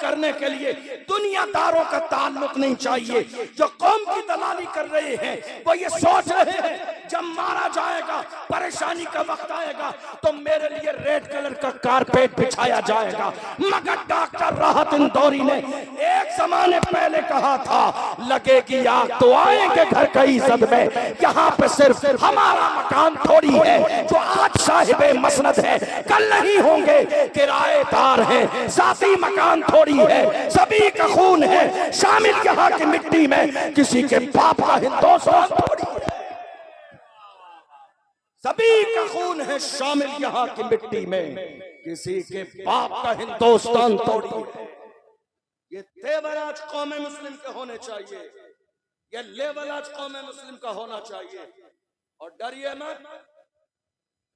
करने के लिए दुनियादारों का ताल्लुक नहीं चाहिए। जो कौम की दलाली कर रहे हैं वो ये सोच रहे हैं जब मारा जाएगा, परेशानी का वक्त आएगा तो मेरे लिए रेड कलर का कारपेट बिछाया जाएगा। मगर डॉक्टर राहत इंदौरी ने एक जमाने पहले कहा था, लगेगी आग तो आएंगे घर कई सदमे, यहाँ पे सिर्फ हमारा मकान थोड़ी है जो आज साहिबे मसनद है, कल नहीं होंगे किराएदार हैं। साथी मकान थोड़ी है, सभी का खून है शामिल यहाँ की मिट्टी में, किसी के बाप का हिंदुस्तान थोड़ी है। सभी का खून है शामिल यहाँ की मिट्टी में, किसी के बाप का हिंदुस्तान थोड़ी है। ये तेवर आज कौम मुस्लिम के होने चाहिए, ये लेवल आज कौम मुस्लिम का होना चाहिए। और डरिए मत।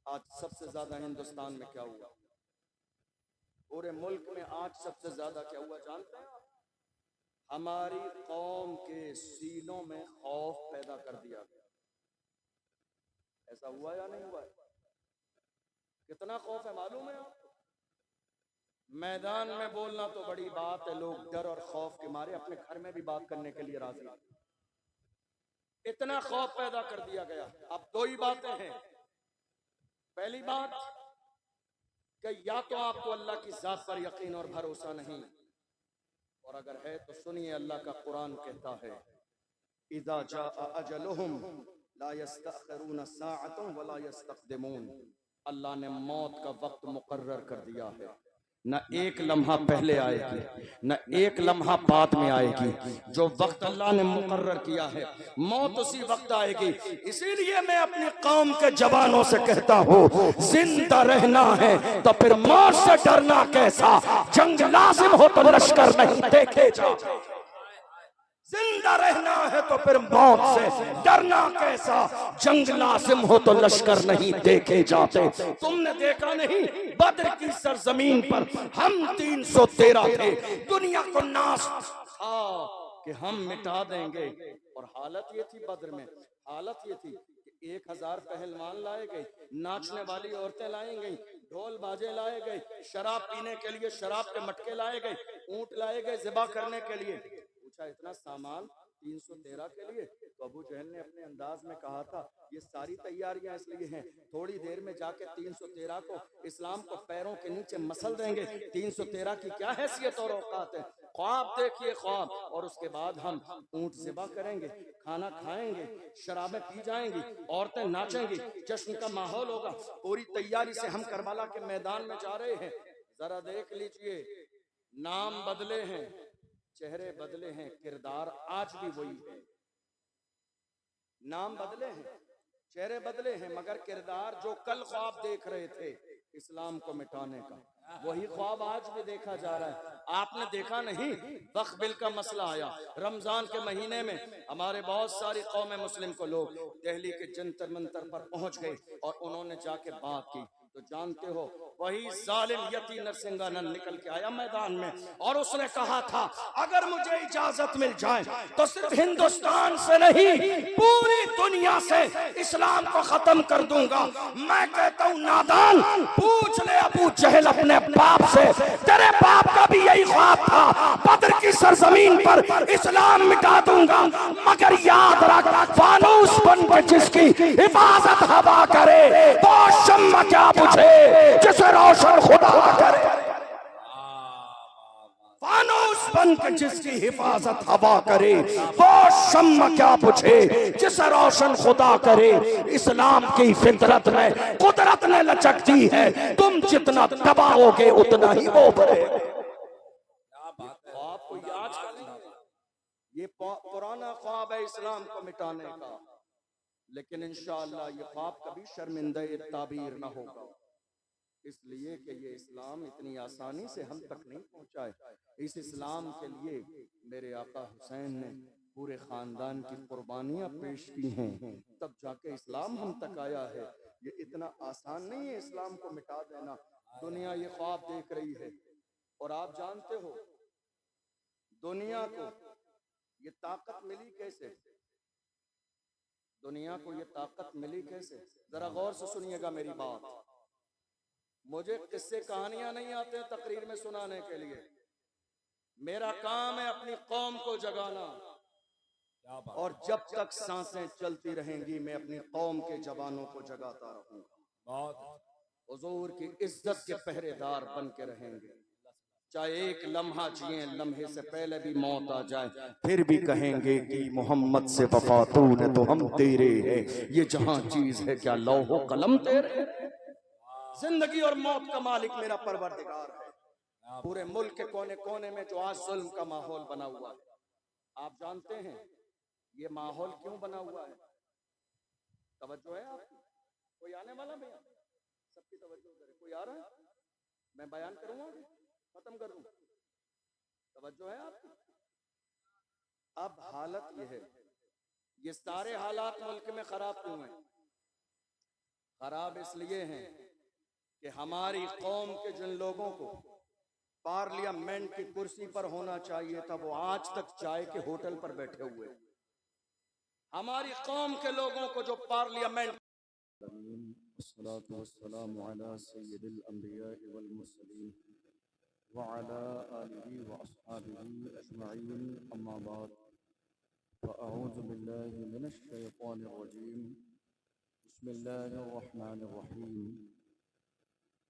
आज सबसे ज्यादा हिंदुस्तान में क्या हुआ, पूरे मुल्क में आज सबसे ज्यादा क्या हुआ जानते हैं आप? हमारी कौम के सीनों में खौफ पैदा कर दिया गया। ऐसा हुआ या नहीं हुआ? कितना खौफ है मालूम है आपको? मैदान में बोलना तो बड़ी बात है, लोग डर और खौफ के मारे अपने घर में भी बात करने के लिए राजी। इतना खौफ पैदा कर दिया गया। अब दो ही बातें हैं। पहली बात कि या तो आपको अल्लाह की जात पर यकीन और भरोसा नहीं, और अगर है तो सुनिए, अल्लाह का कुरान कहता है, इज़ा जाअ अजलुहुम ला यस्तअखिरून साअतन वला यस्तक़दिमून। अल्लाह ने मौत का वक्त मुकर्रर कर दिया है, न एक लम्हा पहले आएगी न एक लम्हा बाद में आएगी। जो वक्त अल्लाह ने मुकर्रर किया है मौत उसी वक्त आएगी। इसीलिए मैं अपनी कौम के जवानों से कहता हूँ, जिंदा रहना है तो फिर मौत से डरना कैसा, जंग लाजिम हो तो लश्कर नहीं देखे जा। जिंदा रहना है तो फिर मौत से डरना कैसा, जंग लाजिम हो तो लश्कर नहीं देखे जाते। तुमने देखा नहीं, बद्र की सरजमीन पर हम 313 थे, दुनिया को नाश था कि हम मिटा देंगे। और हालत ये थी बद्र में, हालत ये थी कि 1000 पहलवान लाए गए, नाचने वाली औरतें लाई गई, ढोल बाजे लाए गए, शराब पीने के लिए शराब के मटके लाए गए, ऊंट लाए गए ज़िबा करने के लिए। पूछा इतना सामान 313 के लिए? तो अबू जहल ने अपने अंदाज में कहा था, ये सारी तैयारियां इसलिए हैं, थोड़ी देर में जाके 313 को इस्लाम को पैरों के नीचे मसल देंगे। 313 की क्या हैसियत और औकात है? ख्वाब देखिए ख्वाब। और उसके बाद हम ऊंट ज़िबा करेंगे, खाना खाएंगे, शराबें पी जाएंगी, औरतें नाचेंगी, जश्न का माहौल होगा। पूरी तैयारी से हम करबला के मैदान में जा रहे हैं। जरा देख लीजिए, नाम बदले हैं, चेहरे बदले हैं, किरदार आज भी वही है। नाम बदले हैं, चेहरे बदले हैं, मगर किरदार जो कल ख्वाब देख रहे थे इस्लाम को मिटाने का, वही ख्वाब आज भी देखा जा रहा है। आपने देखा नहीं, वक्फ बिल का मसला आया, रमजान के महीने में हमारे बहुत सारी कौम मुस्लिम को लोग दिल्ली के जंतर मंतर पर पहुंच गए और उन्होंने जाके बात की। तो जानते हो, वही जालिम यती नरसिंहानंद निकल के आया मैदान में और उसने कहा था, अगर मुझे इजाजत मिल जाए तो सिर्फ हिंदुस्तान से नहीं पूरी दुनिया से इस्लाम को खत्म कर दूंगा। मैं कहता हूँ नादान, पूछ ले अबू जहल अपने बाप से, तेरे बाप का भी यही ख्वाब था, बद्र की सरजमीन पर इस्लाम मिटा दूंगा। मगर याद रख, फानूस बन के जिसकी हिफाजत हवा करे वो शम्मा क्या बुझे जिसे रोशन खुदा करे। फानूस बन के जिसकी हिफाजत हवा करे वो शम्मा क्या बुझे जिसे रोशन खुदा करे। इस्लाम की फितरत में कुदरत ने लचक दी है, तुम जितना दबाओगे उतना ही वो बढ़ेगा। ख्वाब को याद कर लीजिए, ये पुराना ख्वाब है इस्लाम को मिटाने का, लेकिन इंशाअल्लाह ये ख्वाब कभी शर्मिंदा ताबीर ना होगा। इसलिए कि ये इस्लाम इतनी आसानी से हम तक नहीं पहुंचा है। इस इस्लाम के लिए मेरे आका हुसैन ने पूरे खानदान की कुर्बानियां पेश की हैं, तब जाके इस्लाम हम तक आया है। ये इतना आसान नहीं है इस्लाम को मिटा देना। दुनिया ये ख्वाब देख रही है, और आप जानते हो दुनिया को ये ताकत मिली कैसे? दुनिया को ये ताकत मिली कैसे? जरा गौर से सुनिएगा मेरी बात। मुझे किस्से कहानियां नहीं आते हैं तकरीर में सुनाने के लिए, मेरा काम है अपनी कौम को जगाना, क्या बात और जब तक सांसें चलती रहेंगी मैं अपनी कौम के जवानों को जगाता रहूंगा। बहुत हुजूर की इज्जत के पहरेदार बन के रहेंगे। चाहे एक लम्हा जिए, लम्हे से पहले भी मौत आ जाए, फिर भी कहेंगे कि मोहम्मद से वफा तूने तो हम तेरे है। ये जहां चीज है क्या लौहो कलम तेरे। जिंदगी और मौत का मालिक मेरा परवरदिगार है। पूरे मुल्क के कोने कोने में जो आज जुल्म का माहौल बना हुआ है, आप जानते हैं ये माहौल क्यों बना हुआ है? तवज्जो है आपकी? कोई आने वाला भैया? सबकी तवज्जो उधर है। कोई आ रहा है? मैं बयान करूंगा, खत्म कर दूं? तवज्जो है आपकी? अब हालत यह है, ये सारे हालात मुल्क में खराब क्यों हैं? खराब इसलिए हैं कि हमारी कौम के जिन लोगों को पार्लियामेंट की कुर्सी पर होना चाहिए था, वो आज तक चाय के होटल पर बैठे हुए। हमारी कौम के लोगों को जो पार्लियामेंट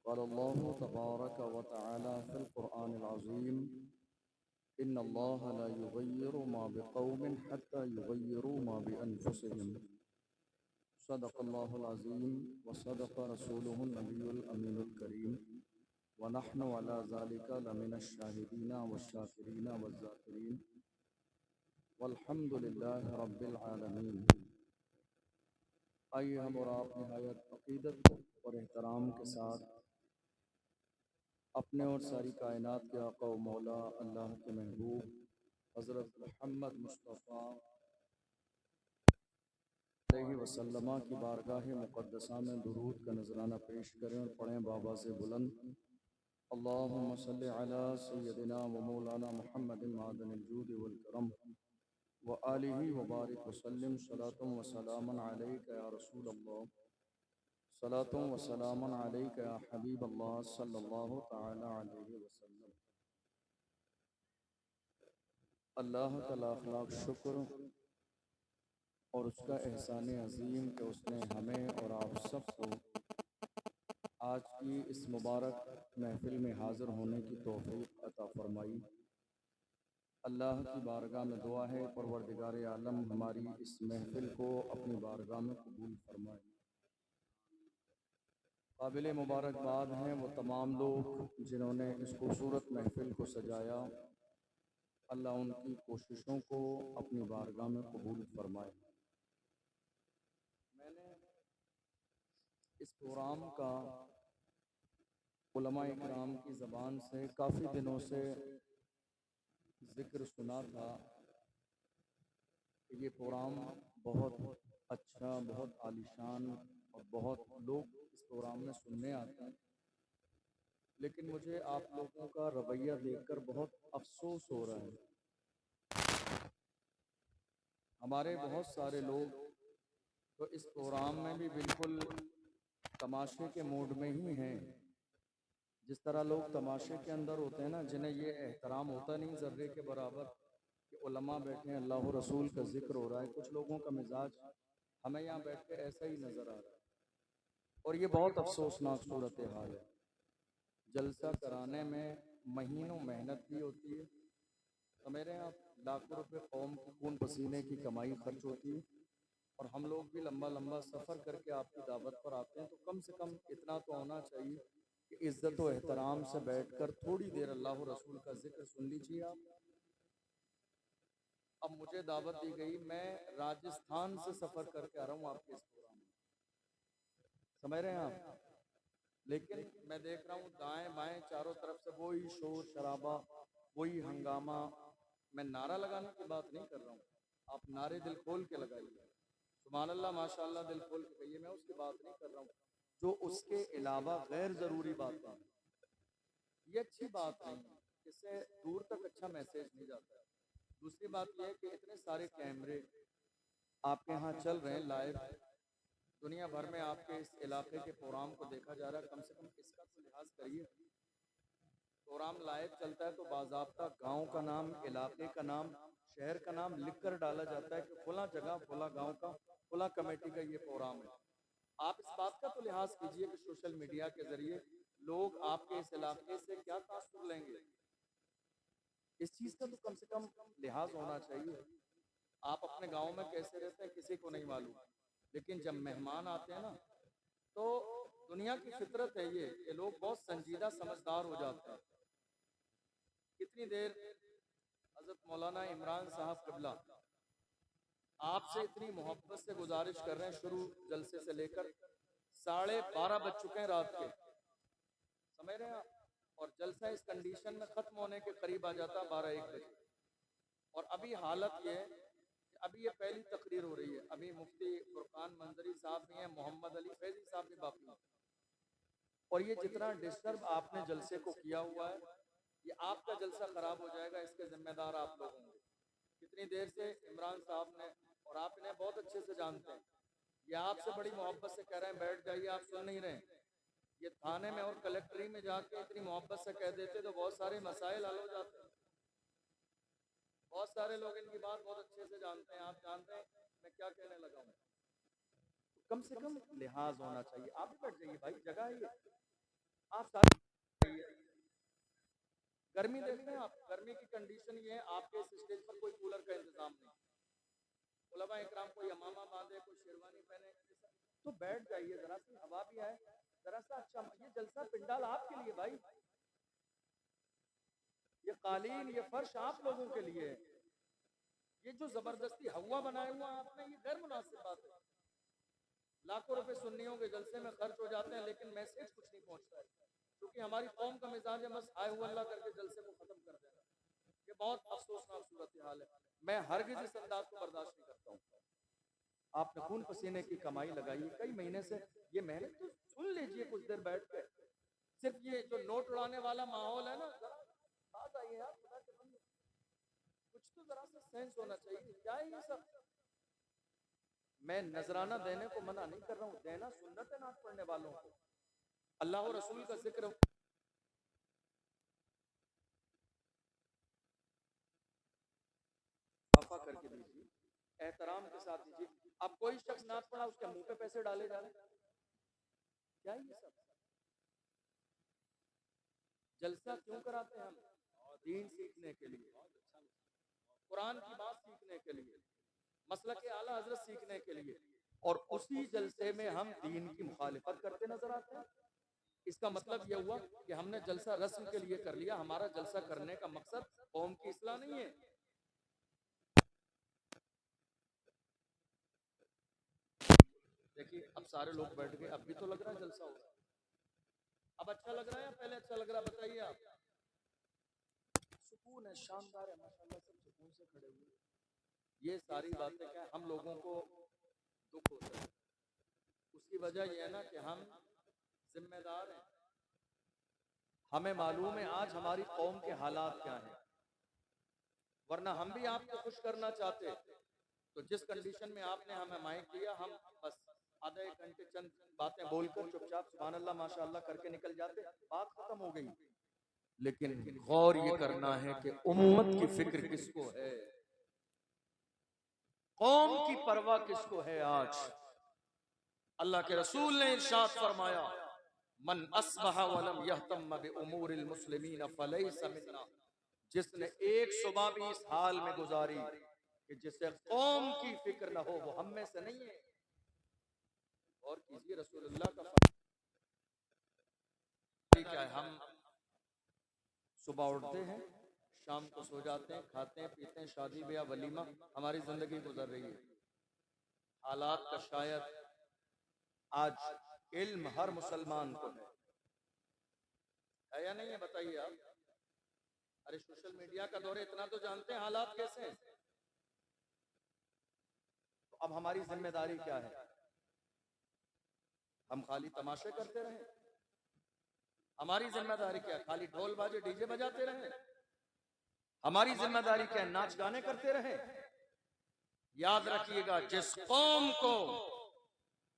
क़ाल अल्लाहु तबारक व तआला फ़िल क़ुरआनिल अज़ीम इन्नल्लाह ला युग़य्यिरु मा बिक़ौमिन हत्ता युग़य्यिरु मा बिअन्फुसिहिम सदक़ल्लाहुल अज़ीम व सदक़ रसूलुहुन नबियुल अमीनुल करीम व नहनु अला ज़ालिका लमिनश शाहिदीन वश्शाकिरीन वज़्ज़ाकिरीन वल्हम्दुलिल्लाहि रब्बिल आलमीन। आइए हम और आप निहायत अक़ीदत और एहतराम के साथ अपने और सारी कायनात के आका व मौला अल्लाह के महबूब हज़रत मुहम्मद मुस्तफ़ा अलैहि वसल्लम की बारगाह मुक़द्दसा में दुरूद का नजराना पेश करें और पढ़ें बाबा से बुलंद अल्लाहुम्मा सल्लि अला सय्यदिना व मौलाना मुहम्मदिन मादनिल जूद वल करम व आलिहि व बारिक वसल्लिम सलातुम व सलामन अलैका या रसूल अल्लाह सलातुम व सलामन अलैका या हबीब अल्लाह सल्लल्लाहु तआला अलैहि वसल्लम। अल्लाह का लाख लाख शुक्र और उसका एहसान अज़ीम कि उसने हमें और आप सबको आज की इस मुबारक महफिल में हाज़िर होने की तौफ़ीक़ अता फ़रमाई। अल्लाह की बारगाह में दुआ है परवरदिगार आलम हमारी इस महफिल को अपनी बारगाह में कबूल फरमाए। काबिल मुबारकबाद हैं वो तमाम लोग जिन्होंने इस खूबसूरत महफिल को सजाया। अल्लाह उनकी कोशिशों को अपनी बारगाह में कबूल फरमाए। मैंने इस प्रोग्राम का उलमा इकराम की ज़बान से काफ़ी दिनों से ज़िक्र सुना था कि ये प्रोग्राम बहुत अच्छा, बहुत आलीशान और बहुत लोग इस प्रोग्राम में सुनने आते हैं, लेकिन मुझे आप लोगों का रवैया देखकर बहुत अफसोस हो रहा है। हमारे बहुत सारे लोग तो इस प्रोग्राम में भी बिल्कुल तमाशे के मूड में ही हैं। जिस तरह लोग तमाशे के अंदर होते हैं ना, जिन्हें ये एहतराम होता नहीं ज़र्रे के बराबर कि उलमा बैठे हैं, अल्लाह रसूल का जिक्र हो रहा है, कुछ लोगों का मिजाज हमें यहाँ बैठ के ऐसा ही नज़र आ रहा है और ये बहुत अफसोसनाक सूरत हाल है। जलसा कराने में महीनों मेहनत भी होती है, तो मेरे यहाँ लाखों रुपए कौम की खून पसीने की कमाई खर्च होती है और हम लोग भी लंबा लंबा सफ़र करके आपकी दावत पर आते हैं, तो कम से कम इतना तो होना चाहिए कि इज़्ज़त व एहतराम से बैठकर थोड़ी देर अल्लाह रसूल का जिक्र सुन लीजिए आप। अब मुझे दावत दी गई, मैं राजस्थान से सफ़र करके आ रहा हूँ आपके इस प्रोग्राम में, समझ रहे हैं आप? लेकिन मैं देख रहा हूँ दाएं बाएं चारों तरफ से वही शोर शराबा, वही हंगामा। मैं नारा लगाने की बात नहीं कर रहा हूँ, आप नारे दिल खोल के लगाइए, सुभान अल्लाह माशाअल्लाह दिल खोल के कहिए, मैं उसकी बात नहीं कर रहा हूँ। जो उसके अलावा गैर ज़रूरी बातें हैं, ये अच्छी बात नहीं है, इससे दूर तक अच्छा मैसेज नहीं जाता है। दूसरी बात यह है कि इतने सारे कैमरे आपके यहाँ चल रहे हैं लाइव, दुनिया भर में आपके इस इलाके के प्रोग्राम को देखा जा रहा है, कम से कम इसका तो लिहाज करिए। प्रोग्राम लाइव चलता है तो बाज़ाब्ता गांव का नाम, इलाके का नाम, शहर का नाम लिख कर डाला जाता है कि फला जगह, फला गांव का, फला कमेटी का ये प्रोग्राम है। आप इस बात का तो लिहाज कीजिए कि सोशल मीडिया के जरिए लोग आपके इस इलाके से क्या तासुर लेंगे। इस चीज़ का तो कम से कम लिहाज होना चाहिए। आप अपने गांव में कैसे रहते हैं किसी को नहीं मालूम, लेकिन जब मेहमान आते हैं ना, तो दुनिया की फितरत है ये कि लोग बहुत संजीदा समझदार हो जाते हैं। कितनी देर हजरत मौलाना इमरान साहब क़िबला आपसे इतनी मोहब्बत से गुजारिश कर रहे हैं, शुरू जलसे से लेकर 12:30 बज चुके हैं रात के, समझ रहे हैं आप, और जलसा इस कंडीशन में खत्म होने के करीब आ जाता 12-1 बजे। और अभी हालत ये है कि अभी ये पहली तकरीर हो रही है, अभी मुफ्ती फुरकान मंजरी साहब भी हैं, मोहम्मद अली फैजी साहब भी बाकी हैं। और ये जितना डिस्टर्ब आपने जलसे को किया हुआ है, ये आपका जलसा खराब हो जाएगा, इसके जिम्मेदार आप लोग होंगे। कितनी देर से इमरान साहब ने, और आप इन्हें बहुत अच्छे से जानते हैं, ये आपसे बड़ी मोहब्बत से कह रहे हैं बैठ जाइए, आप सुन नहीं रहे। ये थाने में और कलेक्ट्री में जाके इतनी मोहब्बत से कह देते तो बहुत सारे मसाइल हल हो जाते हैं। बहुत सारे लोग इनकी बात बहुत अच्छे से जानते हैं, आप जानते हैं मैं क्या कहने लगा हूँ। तो कम से कम लिहाज होना चाहिए। आप भी बैठ जाइए भाई, जगह है ये, आप सारे गर्मी देख रहे हैं आप, गर्मी की कंडीशन ये है, आपके इस स्टेज पर कोई कूलर का इंतजाम नहीं। उलमा इकराम कोई अमामा बांधे, कोई शेरवानी पहने, तो बैठ जाइए, जरा सी हवा भी आए, जरा सा अच्छा। ये जलसा पिंडाल आपके लिए भाई, ये कालीन, ये फर्श आप लोगों के लिए है। ये जो जबरदस्ती हवा बनाए हुआ आपने, ये गैर मुनासिब बात है। लाखों रुपए सुन्नियों के जलसे में खर्च हो जाते हैं, लेकिन मैसेज कुछ नहीं पहुंचता है, क्योंकि हमारी कौम का मिजाज है बस हाय हुआ अल्लाह करके जलसे को खत्म कर देना। ये बहुत अफसोसनाक सूरत हाल है। मैं हरगिज इस अंदाज को बर्दाश्त नहीं करता हूँ। आपने खून पसीने की कमाई लगाई कई महीने से, ये मेहनत तो सुन लीजिए कुछ देर बैठ के। सिर्फ ये जो नोट उड़ाने वाला माहौल है ना, जरा आ जाइए यार, खुदा के बंदे, कुछ तो जरा सा सेंस होना चाहिए। क्या है ये सब? मैं नजराना देने को मना नहीं कर रहा हूँ, देना सुन्नत है नात पढ़ने वालों को। अल्लाह और रसूल का जिक्र करके दीजिए, एहतराम के साथ दीजिए। अब कोई शख्स नात पढ़ा, उसके मुंह पे पैसे डाले जा रहे, क्या ये सब? जलसा क्यों कराते हैं हम? दीन सीखने के लिए, कुरान की बात सीखने के लिए, मसलक के आला हजरत सीखने के लिए, और उसी जलसे में हम दीन की मुखालिफत करते नजर आते हैं। इसका मतलब यह हुआ कि हमने जलसा रस्म के लिए कर लिया, हमारा जलसा करने का मकसद कौम की इस्लाह नहीं है। देखिए अब सारे लोग बैठ गए, अब भी तो लग रहा है जलसा हो रहा है। अब अच्छा लग रहा है या पहले अच्छा लग रहा है, बताइए आप। सुकून है, शानदार है, माशाल्लाह, सब सुकून से खड़े हुए। ये सारी बातें क्या, हम लोगों को दुख होता है, उसकी वजह यह है ना कि हम जिम्मेदार हैं। हमें मालूम है आज हमारी कौम के हालात क्या हैं, वरना हम भी आपको खुश करना चाहते। तो जिस कंडीशन में आपने हमें माइक दिया, हम बस आधे एक घंटे चंद बातें बोलकर चुपचाप सुभान अल्लाह माशाअल्लाह करके निकल जाते, बात खत्म हो गई। लेकिन गौर ये करना है कि उम्मत की फिक्र किसको है, कौम की परवाह किसको है। आज अल्लाह के रसूल ने इरशाद फरमाया, मन अस्बहा वलम यहतम बिउमूरिल मुस्लिमीन फलैसा मिन्ना, जिसने एक सुबह भी इस हाल में गुजारी कि जिसे कौम की फिक्र न हो, वो हम में से नहीं है। और कीजिए रसूलुल्लाह का क्या है, हम सुबह उठते हैं, शाम को सो जाते हैं, खाते हैं पीते हैं, शादी ब्याह वलीमा, हमारी जिंदगी गुजर रही है। हालात का शायद आज इल्म हर मुसलमान को है या नहीं है, बताइए आप। अरे सोशल मीडिया का दौर है, इतना तो जानते हैं हालात कैसे हैं। तो अब हमारी जिम्मेदारी क्या है? हम खाली तमाशे करते रहे? हमारी जिम्मेदारी क्या है? खाली ढोल बाजे डीजे बजाते रहे? हमारी जिम्मेदारी क्या है? नाच गाने करते रहे? याद रखिएगा, जिस कौम को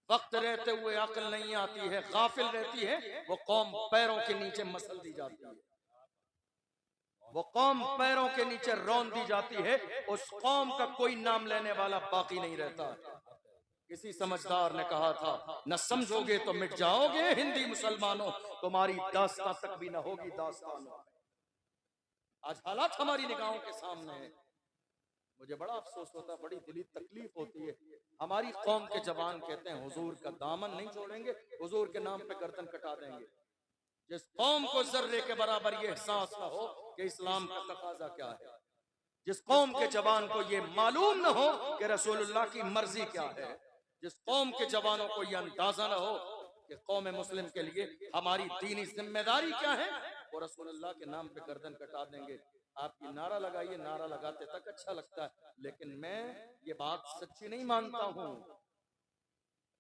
वक्त रहते हुए अक्ल नहीं आती है, गाफिल रहती है, वो कौम पैरों के नीचे मसल दी जाती है। वो कौम पैरों के नीचे रौंद दी जाती है, उस कौम का कोई नाम लेने वाला बाकी नहीं रहता है। किसी समझदार ने कहा था, न समझोगे तो मिट जाओगे हिंदी मुसलमानों, तुम्हारी दास्तां तक भी न होगी दास्तानों। आज हालात हमारी निगाहों के सामने है। मुझे बड़ा अफसोस होता है, बड़ी दिली तकलीफ होती है। हमारी कौम के जवान कहते हैं हुजूर का दामन नहीं छोड़ेंगे, हुजूर के नाम पे गर्दन कटा देंगे। जिस कौम को जर्रे के बराबर ये एहसास न हो कि इस्लाम का तकाजा क्या है, जिस कौम के जवान को ये मालूम न हो कि रसूलुल्लाह की मर्जी क्या है, जिस कौम के जवानों को ये अंदाजा न हो कि कौम मुस्लिम के लिए हमारी दीनी जिम्मेदारी क्या है, वो रसूलुल्लाह के नाम पे गर्दन कटा देंगे। आपकी नारा लगाइए, नारा लगाते तक अच्छा लगता है, लेकिन मैं ये बात सच्ची नहीं मानता हूँ।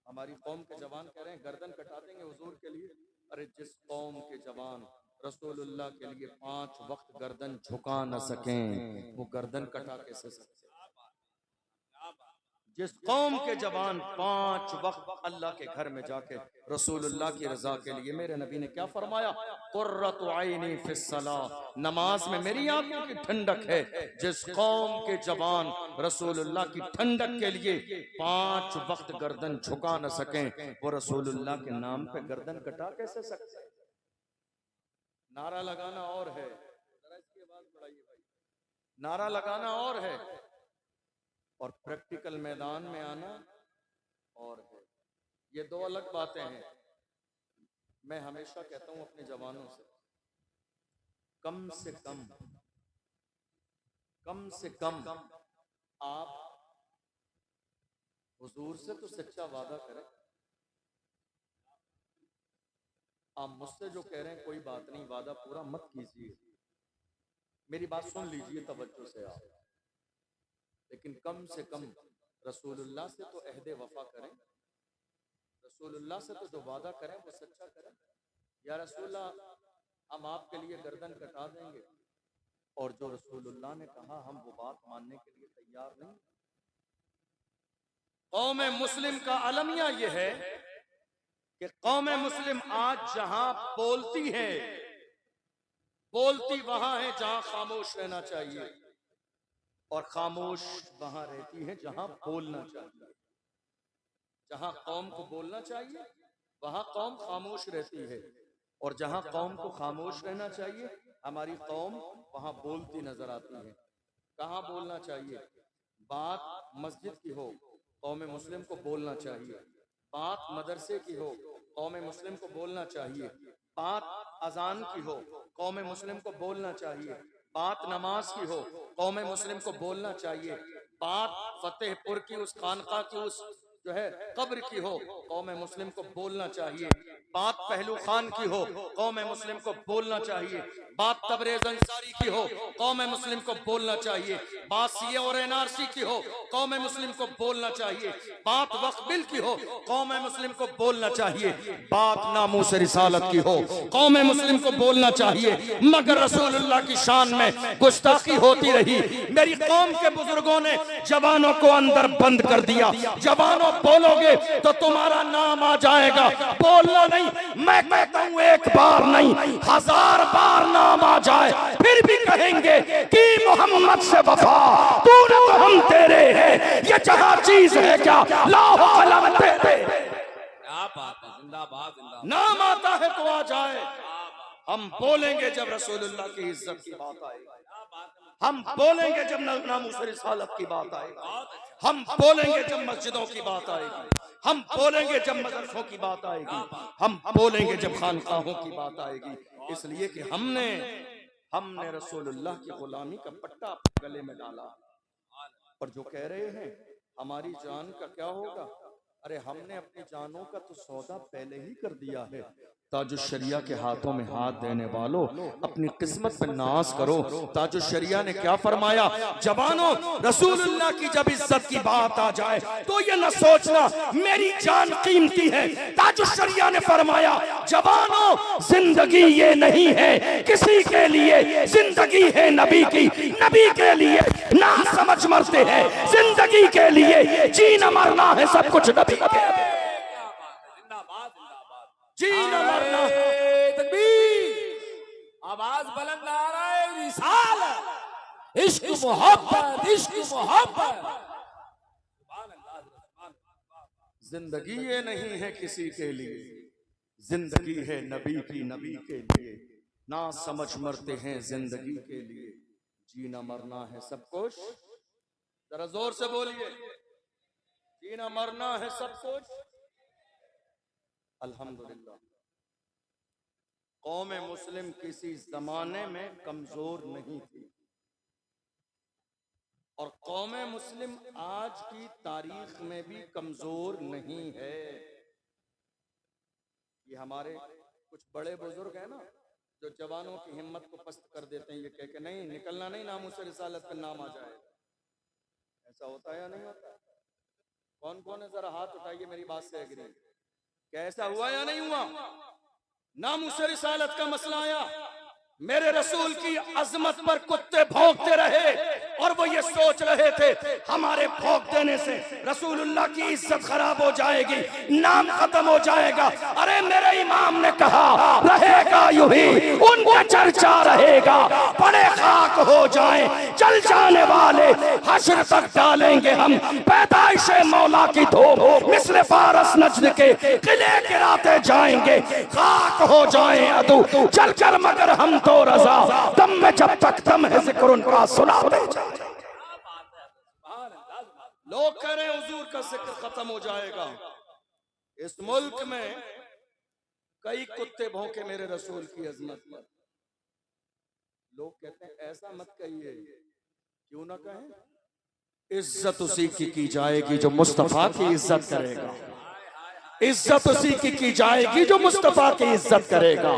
हमारी कौम के जवान कह रहे हैं गर्दन कटा देंगे हुजूर के लिए। अरे जिस कौम के जवान रसूलुल्लाह के लिए 5 वक्त गर्दन झुका न सकें, वो गर्दन कटा कैसे सकते? जिस कौम के जवान 5 वक्त अल्लाह के घर में जाके रसूलुल्लाह की रजा के लिए, मेरे नबी ने क्या फरमाया, कुर्रतु ऐनी फिस्सलाह, नमाज में मेरी आंखों की ठंडक है। जिस कौम के जवान रसूलुल्लाह की ठंडक के लिए 5 वक्त गर्दन झुका न सकें, वो रसूलुल्लाह के नाम पे गर्दन कटा कैसे सकते? नारा लगाना और है, जरा इसकी आवाज बढ़ाइए भाई, नारा लगाना और है और प्रैक्टिकल मैदान में आना और है। ये 2 अलग बातें हैं। मैं हमेशा कहता हूं अपने जवानों से, कम से कम आप हुजूर से तो सच्चा वादा करें। आप मुझसे जो कह रहे हैं कोई बात नहीं, वादा पूरा मत कीजिए, मेरी बात सुन लीजिए तवज्जो से आप, लेकिन कम से कम रसूलुल्लाह से तो अहदे वफा करें। रसूलुल्लाह से तो जो वादा करें वो सच्चा करें। या रसूलुल्लाह हम आपके लिए गर्दन कटा देंगे, और जो रसूलुल्लाह ने कहा हम वो बात मानने के लिए तैयार नहीं। कौम मुस्लिम का अलमिया ये है कि कौम मुस्लिम आज जहां बोलती है, बोलती वहां है जहां खामोश रहना चाहिए, और खामोश वहां रहती है जहां बोलना चाहिए। जहां कौम को बोलना चाहिए वहां कौम खामोश रहती है, और जहां कौम को खामोश रहना चाहिए हमारी कौम वहां बोलती नजर आती है। कहां बोलना चाहिए? बात मस्जिद की हो, कौम मुस्लिम को बोलना चाहिए। बात मदरसे की हो, कौम मुस्लिम को बोलना चाहिए। बात अजान की हो, कौम मुस्लिम को बोलना चाहिए। बात नमाज की हो, कौम मुस्लिम को बोलना चाहिए। बात फतेहपुर की उस खानका की उस जो है कब्र की हो, कौम मुस्लिम को बोलना चाहिए। बात पहलू खान की हो, कौम मुस्लिम को बोलना चाहिए। बात तबरेज अंसारी की हो, कौम मुस्लिम को बोलना चाहिए। बात सीए और एनआरसी की हो, कौम मुस्लिम को बोलना चाहिए। बात वक्फ बिल की हो, कौम मुस्लिम को बोलना चाहिए। बात नामूस रिसालत की हो, कौम मुस्लिम को बोलना चाहिए। मगर रसूलुल्लाह की शान में गुस्ताखी होती रही। मेरी कौम के बुजुर्गों ने जवानों को अंदर बंद कर दिया। जवानों बोलोगे तो तुम्हारा नाम आ जाएगा, बोलना नहीं। मैं कहता हूं एक बार नहीं 1000 बार नाम आ जाए फिर भी कहेंगे कि मोहम्मद से वफा, तूने तो हम तेरे हैं, ये जहां चीज है क्या लाहो कलम तेरे। क्या बात है, जिंदाबाद जिंदाबाद। नाम आता है तो आ जाए। हम बोलेंगे जब रसूलुल्लाह की इज्जत की बात आएगी, हम बोलेंगे जब नामूस रिसालत की बात आएगी, हम बोलेंगे जब मस्जिदों की बात आएगी, हम बोलेंगे जब मदरसों की बात आएगी, हम बोलेंगे जब खानकाहों की बात आएगी। इसलिए कि हमने रसूलुल्लाह की गुलामी का पट्टा अपने गले में डाला। और जो कह रहे हैं हमारी जान का क्या होगा, अरे हमने अपनी जानों का तो सौदा पहले ही कर दिया है। ताजु शरिया के हाथों में हाथ देने वालों, अपनी किस्मत पे नाज करो। ताजु शरिया ने क्या फरमाया, जवानों रसूलुल्लाह की जब इज्जत की बात आ जाए तो ये न सोचना मेरी जान कीमती है। ताजु शरिया ने फरमाया, जवानों जिंदगी ये नहीं है किसी के लिए, जिंदगी है नबी की, नबी के लिए ना समझ मरते हैं, जिंदगी के लिए जीना मरना है सब कुछ नबी के लिए। जीना मरना तकबीर, आवाज बुलंद आ रहा है विसाल है। इश्क मोहब्बत, इश्क मोहब्बत। सुभान अल्लाह, सुभान अल्लाह। जिंदगी ये नहीं है किसी के लिए, जिंदगी है नबी की, नबी के लिए। ना समझ मरते हैं जिंदगी के लिए, जीना मरना है सब कुछ। जरा जोर से बोलिए, जीना मरना है सब कुछ। अल्हम्दुलिल्लाह, कौम मुस्लिम किसी जमाने में कमजोर नहीं थी, और कौम मुस्लिम आज की तारीख में भी कमजोर नहीं है। ये हमारे कुछ बड़े बुजुर्ग हैं ना, जो जवानों की हिम्मत को पस्त कर देते हैं, ये कह के नहीं निकलना, नहीं नामूस रिसालत पे नाम आ जाए। ऐसा होता है या नहीं होता? कौन कौन है, जरा हाथ उठाइए, मेरी बात से एग्री। क्या ऐसा हुआ या नहीं हुआ? नामूस रिसालत का मसला आया, मेरे रसूल की अजमत पर कुत्ते भौंकते रहे, और वो ये सोच रहे थे हमारे भौंक देने से रसूलुल्लाह की इज्जत खराब हो जाएगी, नाम खत्म हो जाएगा। अरे मेरे इमाम ने कहा रहेगा यूं ही, उनका चर्चा रहेगा, बड़े खाक हो जाएं, चल जाने वाले हश्र तक डालेंगे हम पैदाइश मौला की धूप, मिस्र फारस नजद के किले गिराते जाएंगे, खाक हो जाएं अदू चल कर, मगर हम तो रजा दम में जब तक दम है जिक्र उनका सुनाते जाएं। लोग कह रहे हैं हुजूर का जिक्र खत्म हो जाएगा। इस मुल्क में कई कुत्ते भौंके मेरे रसूल की अजमत पर। लोग कहते हैं ऐसा मत कहिए, क्यों ना कहें? इज्जत उसी की जाएगी जो मुस्तफा की इज्जत करेगा, इज्जत उसी की जाएगी जो मुस्तफा की इज्जत करेगा,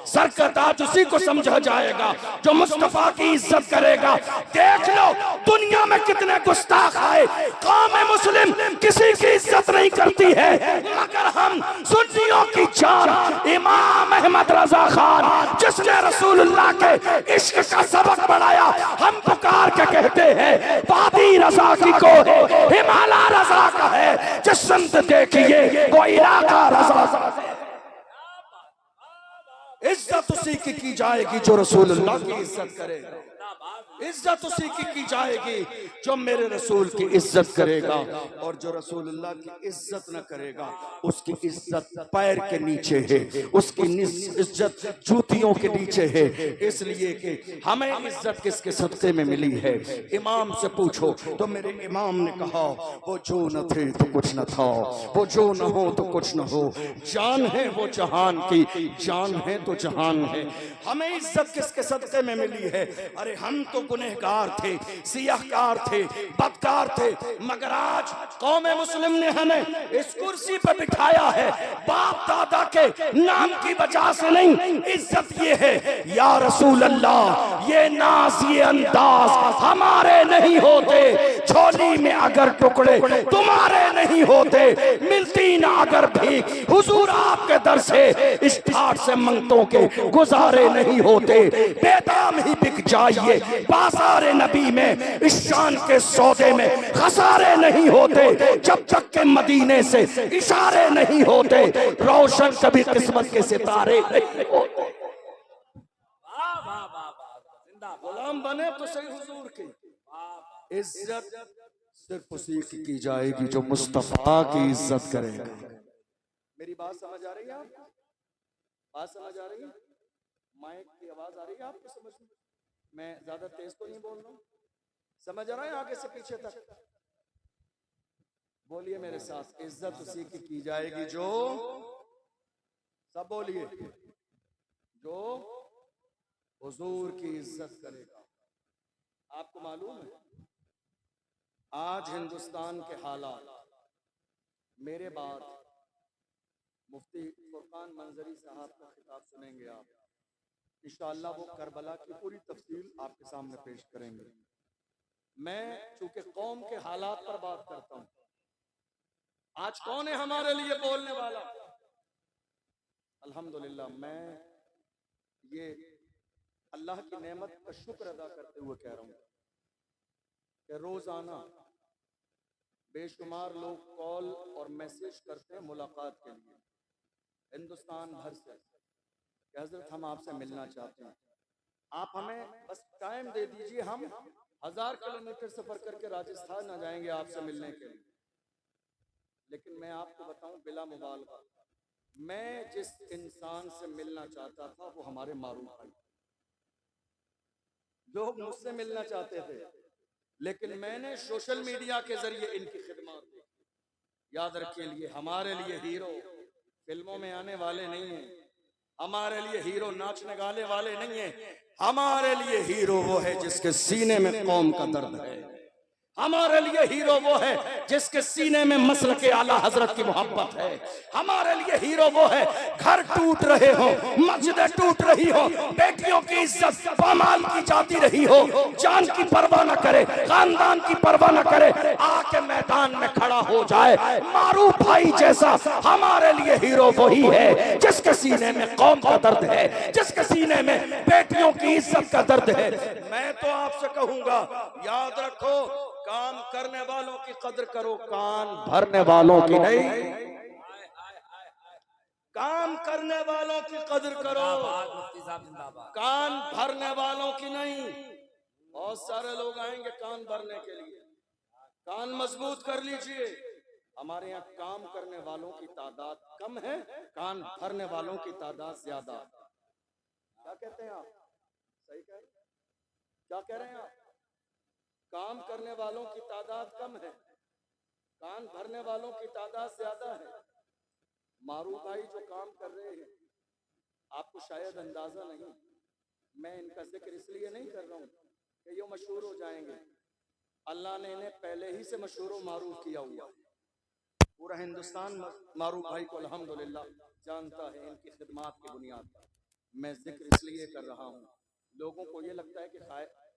सरकताज उसी को समझा जाएगा जो मुस्तफा की इज्जत करेगा। देख लो दुनिया में कितने गुस्ताख आए, कौम मुस्लिम किसी की इज्जत नहीं करती है, मगर हम सुन्नियों की जान इमाम अहमद रजा खान, जिसने रसूलुल्लाह के इश्क का सबक बढ़ाया, हम पुकार के कहते हैं वादी रजा की को है, हिमालय रजा का है, जिस संत देखिए वो इलाका रजा। इज्जत उसी की जाएगी जो रसूलुल्लाह की इज्जत करेगा, इज्जत उसी की जाएगी जो मेरे रसूल की इज्जत करेगा, और जो रसूलुल्लाह की इज्जत न करेगा उसकी इज्जत पैर के नीचे है, उसकी इज्जत जूतियों के नीचे है। इसलिए कि हमें इज्जत किसके सदक़े में मिली है? इमाम से पूछो तो मेरे इमाम ने कहा वो जो न थे तो कुछ न था, वो जो न हो तो कुछ न हो, जान है वो जहान की, जान है तो जहान है। हमें इज्जत किसके सदक़े में मिली है? अरे हम तो गुनहगार थे, सियाहकार थे, बदकार थे, मगर आज कौम मुस्लिम ने हमें इस कुर्सी पर बिठाया है बाप दादा के नाम की वजह से नहीं। इज्जत ये है या रसूल अल्लाह, ये नाज ये अंदाज हमारे नहीं होते, झोली में अगर टुकड़े तुम्हारे नहीं होते, मिलती ना अगर भीख हुजूर आपके दर से, इस ठाट से मंगतों के गुजारे नहीं होते, बेदाम ही बिक जाइए बाज़ारे नबी में, इस शान के सौदे में खसारे नहीं होते, जब तक के मदीने से इशारे नहीं होते, रोशन कभी किस्मत के सितारे नहीं होते। गुलाम बने तो सही हुजूर की, इज्जत सिर्फ उसी की जाएगी जो मुस्तफा की इज्जत करेगा। मेरी बात समझ आ रही है आपको? बात समझ आ रही है? माइक की आवाज आ रही है आपको समझ में? मैं ज्यादा तेज तो नहीं बोल रहा हूँ, समझ आ रहा है? आगे से पीछे तक बोलिए मेरे साथ, इज्जत उसी की जाएगी जो, सब बोलिए, जो हुजूर की इज्जत करेगा। आपको मालूम है आज हिंदुस्तान के हालात, मेरे बाद मुफ्ती फुरकान मंजरी साहब का खिताब सुनेंगे आप, इंशाअल्लाह वो करबला की पूरी तफसील आपके सामने पेश करेंगे। मैं चूंकि कौम के हालात पर बात करता हूं, आज कौन है हमारे लिए बोलने वाला? अल्हम्दुलिल्लाह, मैं ये अल्लाह की नेमत का शुक्र अदा करते हुए कह रहा हूं कि रोजाना बेशुमार लोग कॉल और मैसेज करते हैं मुलाकात के लिए हिंदुस्तान भर से कि हजरत हम आपसे मिलना चाहते हैं। आप हमें बस टाइम दे दीजिए, हम 1000 किलोमीटर सफर करके राजस्थान आ जाएंगे आपसे मिलने के लिए। लेकिन मैं आपको बताऊं बिला मुबालगा, मैं जिस इंसान से मिलना चाहता था वो हमारे मारूफ भाई। लोग मुझसे मिलना चाहते थे, लेकिन मैंने सोशल मीडिया के जरिए इनकी खिदमत देखी। याद रखिए, लिए हमारे लिए हीरो फिल्मों में आने वाले नहीं है, हमारे लिए हीरो नाचने गाने वाले नहीं है, हमारे लिए हीरो वो है जिसके सीने में कौम का दर्द है। हमारे लिए हीरो वो है जिसके सीने में मसल के आला हजरत की मोहब्बत है। हमारे लिए हीरो वो है, घर टूट रहे हो, मस्जिदें टूट रही हो, बेटियों की इज्जत पामाल की जाती रही हो, जान की परवाह न करे, खानदान की परवाह न करे, आके मैदान में खड़ा हो जाए मारूफ भाई जैसा। हमारे लिए हीरो वही है जिसके सीने में कौम का दर्द है, जिसके सीने में बेटियों की इज्जत का दर्द है। मैं तो आपसे कहूंगा, याद रखो, काम करने वालों की कदर करो, कान भरने वालों की नहीं। काम करने वालों की कदर करो, कान भरने वालों की नहीं। बहुत सारे लोग आएंगे कान भरने के लिए, कान मजबूत कर लीजिए। हमारे यहाँ काम करने वालों की तादाद कम है, कान भरने वालों की तादाद ज्यादा। क्या कहते हैं आप? सही कह रहे हैं? क्या कह रहे हैं आप? काम करने वालों की तादाद कम है, कान भरने वालों की तादाद ज्यादा है। मारूफ भाई जो काम कर रहे हैं, आपको शायद अंदाजा नहीं, मैं इनका जिक्र इसलिए नहीं कर रहा हूं कि ये मशहूर हो जाएंगे। अल्लाह ने इन्हें पहले ही से मशहूर व मारूफ किया हुआ है। पूरा हिंदुस्तान मारूफ भाई को अल्हम्दुलिल्लाह जानता है इनकी खिदमात की बुनियाद पर। मैं जिक्र इसलिए कर रहा हूँ, लोगों को ये लगता है कि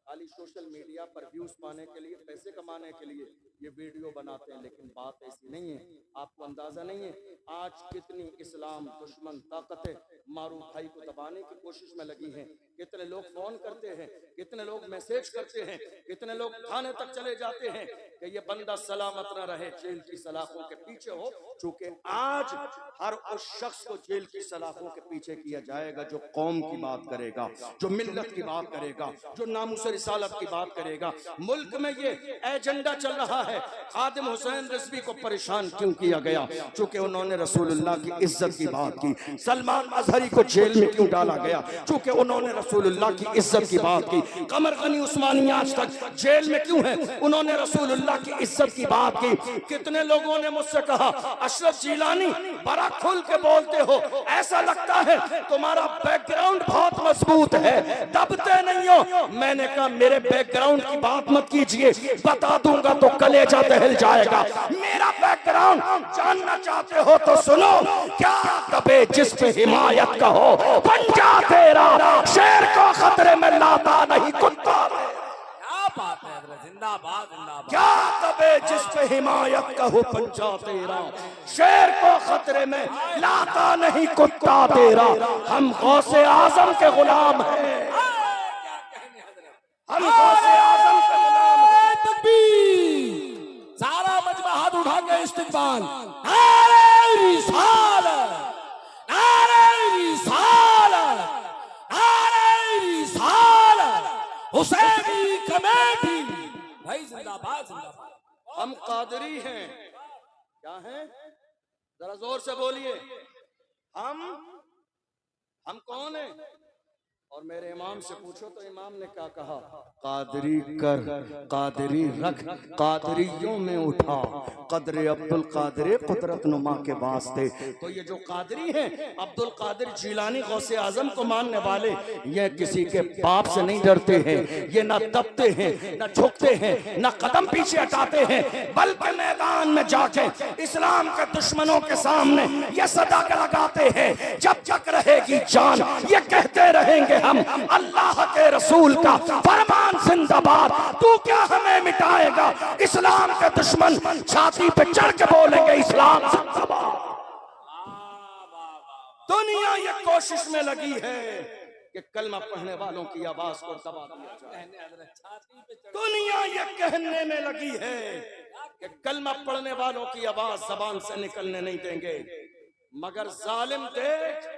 खाली सोशल मीडिया पर व्यूज पाने के लिए, पैसे कमाने के लिए ये वीडियो बनाते हैं, लेकिन बात ऐसी नहीं है। आपको अंदाजा नहीं है आज कितनी इस्लाम दुश्मन ताकतें मारूफ भाई को दबाने की कोशिश में लगी हैं। कितने लोग फोन करते हैं, कितने लोग मैसेज करते हैं, कितने लोग थाने तक चले जाते हैं कि ये बंदा सलामत न रहे, जेल की सलाखों के पीछे हो। चूंकि आज हर उस शख्स को जेल की सलाखों के पीछे किया जाएगा जो कौम की बात करेगा, जो मिल्लत की बात करेगा, जो नामुस रिसालत की बात करेगा। मुल्क में ये एजेंडा चल रहा है, खादिम हुसैन रिजवी को परेशान क्यों किया गया? चूंकि उन्होंने रसूलुल्लाह की इज्जत की बात की। सलमान अजहरी को जेल में क्यों डाला गया? चूंकि उन्होंने रसूलुल्लाह की इज्जत की बात की। कमर गनी उस्मानी आज तक जेल में क्यों है? उन्होंने रसूलुल्लाह की इज्जत की बात की। कितने लोगों ने मुझसे कहा, अशरफ जिलानी बड़ा खुल के बोलते हो, ऐसा लगता है तुम्हारा बैकग्राउंड बहुत मजबूत है, दबते नहीं हो। मैंने कहा मेरे बैकग्राउंड की बात मत कीजिए, बता दूंगा तो कलेजा दहल जाएगा। मेरा बैकग्राउंड जानना चाहते हो तो सुनो, क्या दबे जिस पे हिमायत का हो, पंजा तेरा शेर को खतरे में लाता नहीं कुत्ता। क्या बात है, जिंदाबाद जिंदाबाद। क्या दबे जिस पे हिमायत का हो, पंजा तेरा शेर को खतरे में लाता नहीं कुत्ता तेरा। हम गौसे आजम के गुलाम हैं, हम गौसे आजम के गुलाम हैं। तकबीर, सारा मजमा हाथ उठा के इस्तिकबाल। नारे रिसालत, नारे रिसालत, नारे रिसालत, हुसैनी कमेटी भाई जिंदाबाद जिंदाबाद। हम कादरी हैं। क्या हैं? जरा जोर से बोलिए। हम कौन हैं? और मेरे इमाम से पूछो तो इमाम ने क्या कहा? कादरी कर, कादरी रख, कादरियों में उठा, कदरे अब्दुल कादर कुदरत नुमा के वास्ते। तो ये जो कादरी हैं, अब्दुल कादिर जिलानी गौसे आजम को मानने वाले, ये किसी के बाप से नहीं डरते हैं, ये ना दबते हैं, ना झुकते हैं, ना कदम पीछे हटाते हैं, बल्कि मैदान में जाके इस्लाम के दुश्मनों के सामने ये सदा के लगाते हैं, जब तक रहेगी जान ये कहते रहेंगे हम अल्लाह के रसूल का फरमान जिंदाबाद। तू क्या हमें मिटाएगा? इस्लाम के दुश्मन छाती पे चढ़ के बोलेंगे इस्लाम जिंदाबाद। दुनिया ये कोशिश में लगी है कि कलमा पढ़ने वालों की आवाज को दबा दिया जाए। दुनिया ये कहने में लगी है कि कलमा पढ़ने वालों की आवाज जबान से निकलने नहीं देंगे। मगर जालिम देख,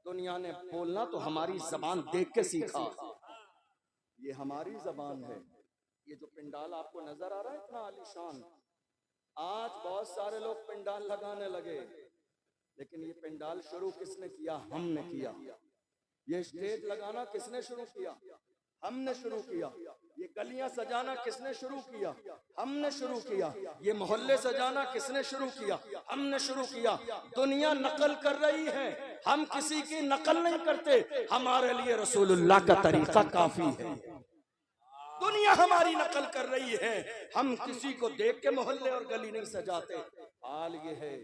दुनिया ने बोलना तो हमारी जबान देख के सीखा। ये हमारी जबान है। ये जो पिंडाल आपको नजर आ रहा है इतना आलीशान, आज बहुत सारे लोग पिंडाल लगाने लगे, लेकिन ये पिंडाल शुरू किसने किया? हमने किया। ये स्टेज लगाना किसने शुरू किया? हमने शुरू किया। ये गलियां सजाना किसने शुरू किया? हमने शुरू किया। ये मोहल्ले सजाना किसने शुरू किया? हमने शुरू किया। दुनिया नकल कर रही है, हम किसी की नकल नहीं करते। हमारे लिए रसूलुल्लाह का तरीका काफी है। दुनिया हमारी नकल कर रही है, हम किसी को देख के मोहल्ले और गली नहीं सजाते। हाल ये है,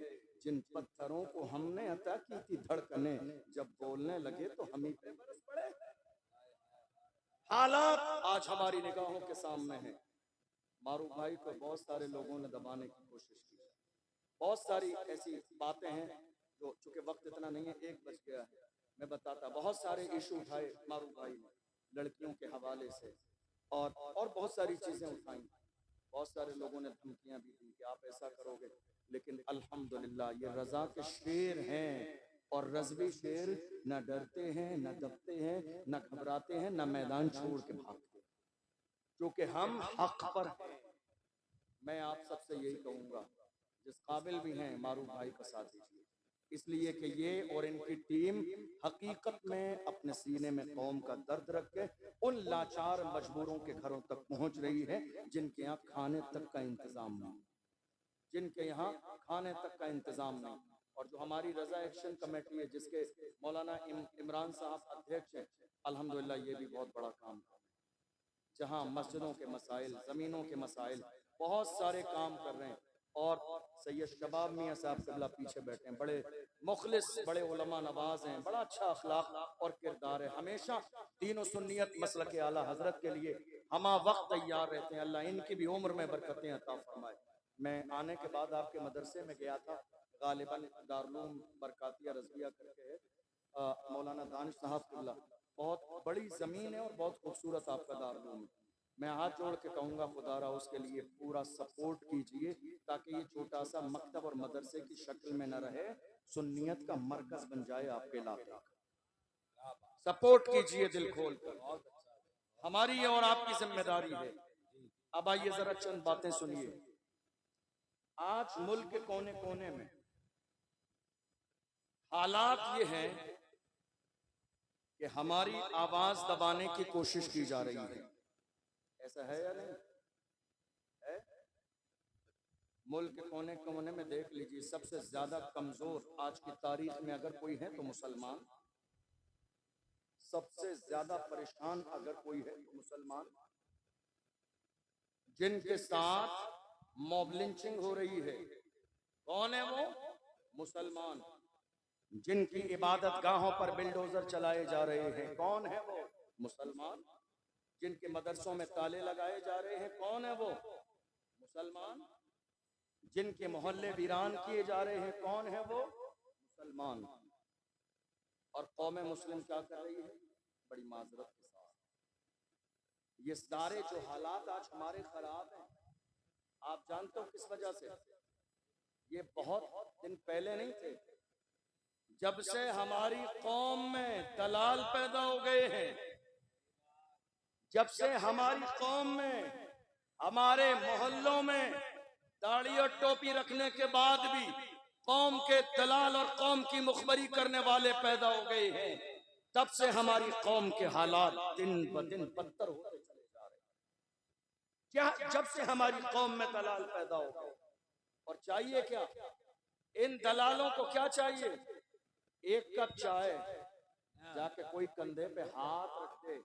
जिन पत्थरों को हमने अता की थी धड़कने, जब बोलने लगे तो हम ही पे बरस पड़े। हालात आज हमारी निगाहों के सामने हैं। मारूफ भाई को बहुत सारे लोगों ने दबाने की कोशिश की, बहुत सारी ऐसी बातें हैं जो, चूंकि वक्त इतना नहीं है, 1 बज गया है, मैं बताता। बहुत सारे इशू उठाए मारूफ भाई ने, लड़कियों के हवाले से और बहुत सारी चीजें उठाई। बहुत सारे लोगों ने धमकियां भी दी कि आप ऐसा करोगे, लेकिन अल्हम्दुलिल्लाह ये रजा के शेर हैं, और रज़वी शेर न डरते हैं, न दबते हैं, न घबराते हैं, न मैदान छोड़ के भागते हैं, क्योंकि हम हक पर हैं। मैं आप सबसे यही कहूँगा, जिस काबिल भी हैं मारूफ भाई का साथ दीजिए, इसलिए कि ये और इनकी टीम हकीकत में अपने सीने में कौम का दर्द रख के उन लाचार मजबूरों के घरों तक पहुँच रही है जिनके यहाँ खाने तक का इंतज़ाम नहीं, जिनके यहाँ खाने तक का इंतज़ाम नहीं। और जो हमारी रजा एक्शन कमेटी है, जिसके मौलाना इमरान साहब अध्यक्ष हैं, अल्हम्दुलिल्लाह ये भी बहुत बड़ा काम कर रहे हैं, जहाँ मस्जिदों के मसाइल, ज़मीनों के मसाइल, बहुत सारे काम कर रहे हैं। और सैयद शबाब मियाँ साहब क़िबला पीछे बैठे हैं, बड़े मुखलिस, बड़े उलमा नवाज हैं, बड़ा अच्छा अखलाक और किरदार है, हमेशा दीन और सुन्नियत मसलक आला हज़रत के लिए हमा वक्त तैयार रहते हैं। अल्लाह इनकी भी उम्र में बरकतें अता फरमाए। मैं आने के बाद आपके मदरसे में गया था, गालिबन दारुल बरकातिया रज़विया करके है, मौलाना दानिश साहब क़िबला, बहुत बड़ी ज़मीन है और बहुत खूबसूरत आपका दारुल। मैं हाथ जोड़ के कहूँगा खुदारा उसके लिए पूरा सपोर्ट कीजिए, ताकि ये छोटा सा मकतब और मदरसे की शक्ल में न रहे, सुन्नियत का मरकज़ बन जाए आपके इलाके का। सपोर्ट कीजिए दिल खोल कर, हमारी और आपकी जिम्मेदारी है। अब आइए जरा चंद बातें सुनिए। आज मुल्क के कोने कोने में हालात ये हैं कि हमारी आवाज दबाने की कोशिश की जा रही है। ऐसा है या नहीं है? मुल्क के कोने कोने में देख लीजिए, सबसे ज्यादा कमजोर आज की तारीख में अगर कोई है तो मुसलमान, सबसे ज्यादा परेशान अगर कोई है तो मुसलमान, जिनके साथ मॉब लिंचिंग हो रही है। कौन है वो? मुसलमान। जिनकी इबादत गाहों पर बिल्डोजर चलाए जा रहे हैं, कौन है वो? मुसलमान। जिनके मदरसों में ताले लगाए जा रहे हैं, कौन है वो? मुसलमान। जिनके मोहल्ले वीरान किए जा रहे हैं, कौन है वो? मुसलमान। और कौम मुस्लिम क्या कर रही है? बड़ी माजरत के साथ, ये सारे जो हालात आज हमारे खराब हैं, आप जानते हो किस वजह से? ये बहुत दिन पहले नहीं थे, जब से हमारी कौम में दलाल पैदा हो गए हैं, जब से हमारी कौम में, हमारे मोहल्लों में दाढ़ी और टोपी रखने के बाद भी कौम के दलाल और कौम की मुखबरी करने वाले पैदा हो गए हैं, तब से हमारी कौम के हालात दिन ब दिन बदतर होते चले जा रहे हैं। क्या जब से हमारी कौम में दलाल पैदा हो गए। और चाहिए क्या इन दलालों को? क्या चाहिए? एक कप चाय, जाके कोई कंधे पे हाथ रखते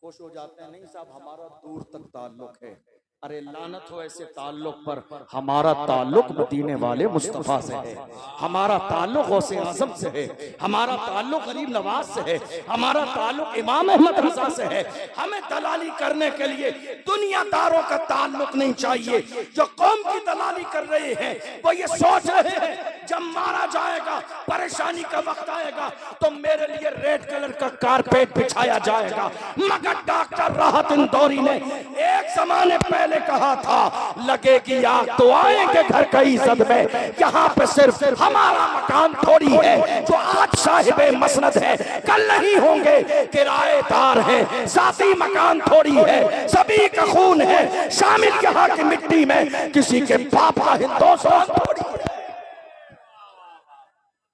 खुश हो जाते हैं। नहीं साहब, हमारा दूर तक ताल्लुक है। अरे लानत हो ऐसे ताल्लुक पर। हमारा ताल्लुक मदीने वाले मुस्तफा से है, हमारा ताल्लुक गौसे आज़म से है, हमारा ताल्लुक गरीब नवाज से है, हमारा ताल्लुक इमाम अहमद रज़ा से है। हमें दलाली करने के लिए दुनियादारों का ताल्लुक नहीं चाहिए। जो कौम की दलाली कर रहे हैं वो ये सोच रहे हैं जब मारा जाएगा, परेशानी का वक्त आएगा तो मेरे लिए रेड कलर का कारपेट बिछाया जाएगा। मगर डॉक्टर राहत इंदौरी ने एक जमाने पहले मैंने कहा था लगेगी आग तो आएंगे घर कई सद में, यहाँ पे सिर्फ हमारा मकान थोड़ी है जो आज साहिबे मसनद है, कल नहीं होंगे किराएदार हैं, साथी मकान थोड़ी है, सभी का खून है शामिल यहाँ की मिट्टी में, किसी के बाप का हिंदुस्तान थोड़ी है,